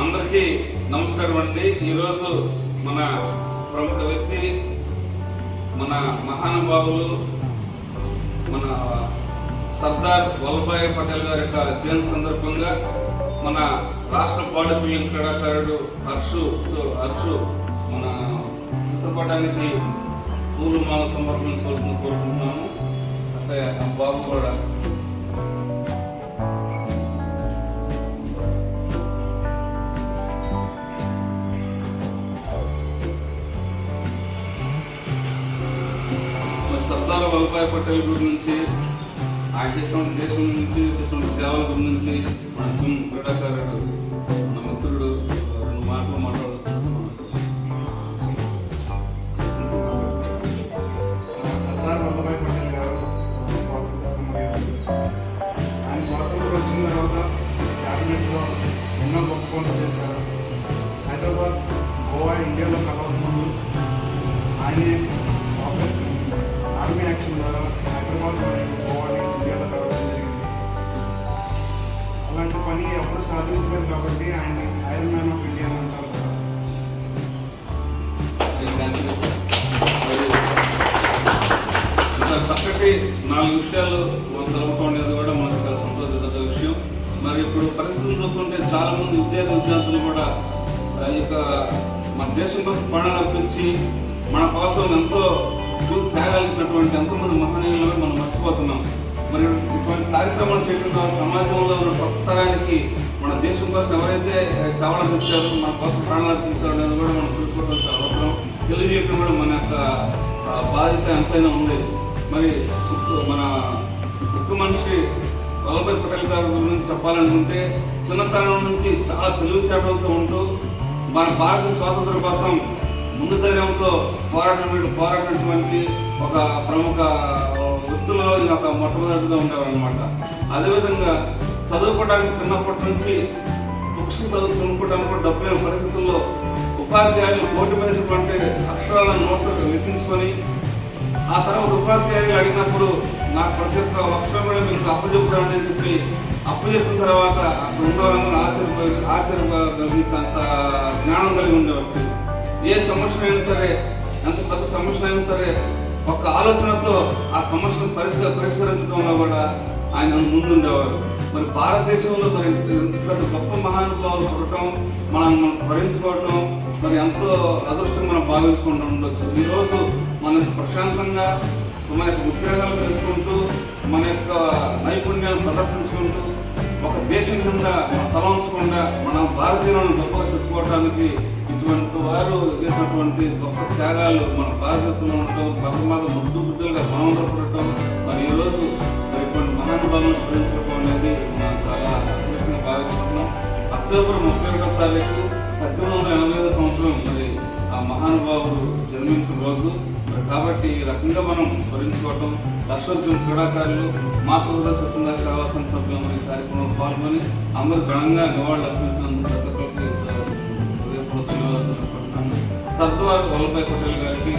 అందరికీ నమస్కారం అండి. ఈరోజు మన ప్రముఖ వ్యక్తి, మన మహానుభావులు, మన సర్దార్ వల్లభాయ్ పటేల్ గారి యొక్క జయంతి సందర్భంగా మన రాష్ట్ర బాడీ బిల్డింగ్ క్రీడాకారుడు హర్షు మన చిత్రపటానికి పూలమాల సమర్పించవలసింది కోరుకుంటున్నాము. అంటే బాబు కూడా సర్దార్ వల్లభాయ్ పటేల్ గురించి, ఆయన చేసిన దేశం నుంచి చేసిన సేవల గురించి మన క్రీడాకారుడు, మన మిత్రుడు రెండు మాటలు మాట్లాడుతున్నాం. సర్దార్ వల్లభాయ్ పటేల్ గారు ఆయన స్వాతంత్రం వచ్చిన తర్వాత క్యాబినెట్లో ఎన్నో గొప్ప పనులు చేశారు. హైదరాబాద్, గోవా ఇండియాలో కలవకముందు ఆయనే ఆర్మీ యాక్షన్ ద్వారా హైదరాబాద్ మరియు గోవాని ఇండియాలో కలవడం జరిగింది. అలాంటి పని ఎప్పుడు సాధించలేదు కాబట్టి ఆయన్ని ఐరన్ మ్యాన్ ఆఫ్ ఇండియా అంటారు. చక్కటి 4 విషయాలు మనం జరపడం అనేది కూడా మనకు చాలా సంతోషదగ్గ విషయం. మరి ఇప్పుడు పరిస్థితులు చూస్తుంటే చాలా మంది విద్యార్థులు కూడా మన దేశం కోసం ప్రాణాలు అర్పించి మన కోసం ఎంతో త్యాగాల్సినటువంటి ఎంతోమంది మహనీయులు మనం మర్చిపోతున్నాం. మరి ఇటువంటి కార్యక్రమాలు చేయడం ద్వారా సమాజంలో ఉన్న కొత్త తరానికి మన దేశం కోసం ఎవరైతే సేవలు ఇచ్చారో, మన కోసం ప్రాణాలు అర్పించారో అనేది కూడా మనం చూసుకోవాల్సిన అవసరం, తెలియజేయడం కూడా మన యొక్క బాధ్యత ఎంతైనా ఉంది. మరి మన ముఖ్య మనిషి వల్లభాయ్ పటేల్ గారి గురించి చెప్పాలనుకుంటే, చిన్నతనం నుంచి చాలా తెలివితేటలతో ఉంటూ మన భారత స్వాతంత్రం కోసం ముందు ధైర్యంతో పోరాడినటువంటి ఒక ప్రముఖ వ్యక్తుల్లో ఒక మొట్టమొదటిగా ఉండేవారు అనమాట. అదేవిధంగా చదువుకోవడానికి చిన్నప్పటి నుంచి బుక్స్ చదువుకోవడానికి కూడా డబ్బు లేని పరిస్థితుల్లో ఉపాధ్యాయులు పోటీ పడినటువంటి అక్షరాలను నోట్స్ లెక్కించుకొని, ఆ తర్వాత ఉపాధ్యాయులు అడిగినప్పుడు నాకు ప్రతి ఒక్క అక్షరం కూడా మీకు అప్పచెప్పుతానని చెప్పి అప్పచెప్పిన తర్వాత అక్కడ ఉండేవాళ్ళందరూ ఆశ్చర్యకలిగించేంత జ్ఞానం కలిగి ఉండేవారు. ఏ సమస్య అయినా సరే, ఎంత పెద్ద సమస్య అయినా సరే, ఒక ఆలోచనతో ఆ సమస్యను పరిష్కరించడంలో కూడా ఆయన ముందుండేవారు. మరి భారతదేశంలో మరి ఇంత గొప్ప మహానుభావులు పుట్టడం, మనం స్మరించుకోవటం మరి ఎంతో అదృష్టం మనం భావించుకుంటూ ఉండొచ్చు. ఈరోజు మనం ప్రశాంతంగా మన యొక్క ఉద్యోగాలు చేసుకుంటూ, మన యొక్క నైపుణ్యాలను ప్రదర్శించుకుంటూ, ఒక దేశం కింద తల ఉంచకుండా మన భారతీయులను గొప్పగా చెప్పుకోవడానికి ఇటువంటి వారు చేసినటువంటి గొప్ప త్యాగాలు మన భారతదేశంలో ఉండటం, పరమాత్మ ముద్దు బుద్ధులుగా మనమందరూ పుట్టడం, మరి ఈరోజు ఇటువంటి మహానుభావులను స్మరించడం అనేది మనం చాలా అదృష్టంగా భావిస్తున్నాం. అక్టోబర్ 31వ తారీఖు 1885 సంవత్సరం మరి ఆ మహానుభావుడు జన్మించిన రోజు. కాబట్టి ఈ రకంగా మనం స్మరించుకోవటం, లక్షోద్యమ క్రీడాకారులు, మాతృ స్వచ్ఛంద సేవా సంస్థలు ఈ కార్యక్రమంలో పాల్గొని అందరూ ఘనంగా నివాళులు అర్పించినందుకు ప్రతి ఒక్కరికి సర్దార్ వల్లభాయ్ పటేల్ గారికి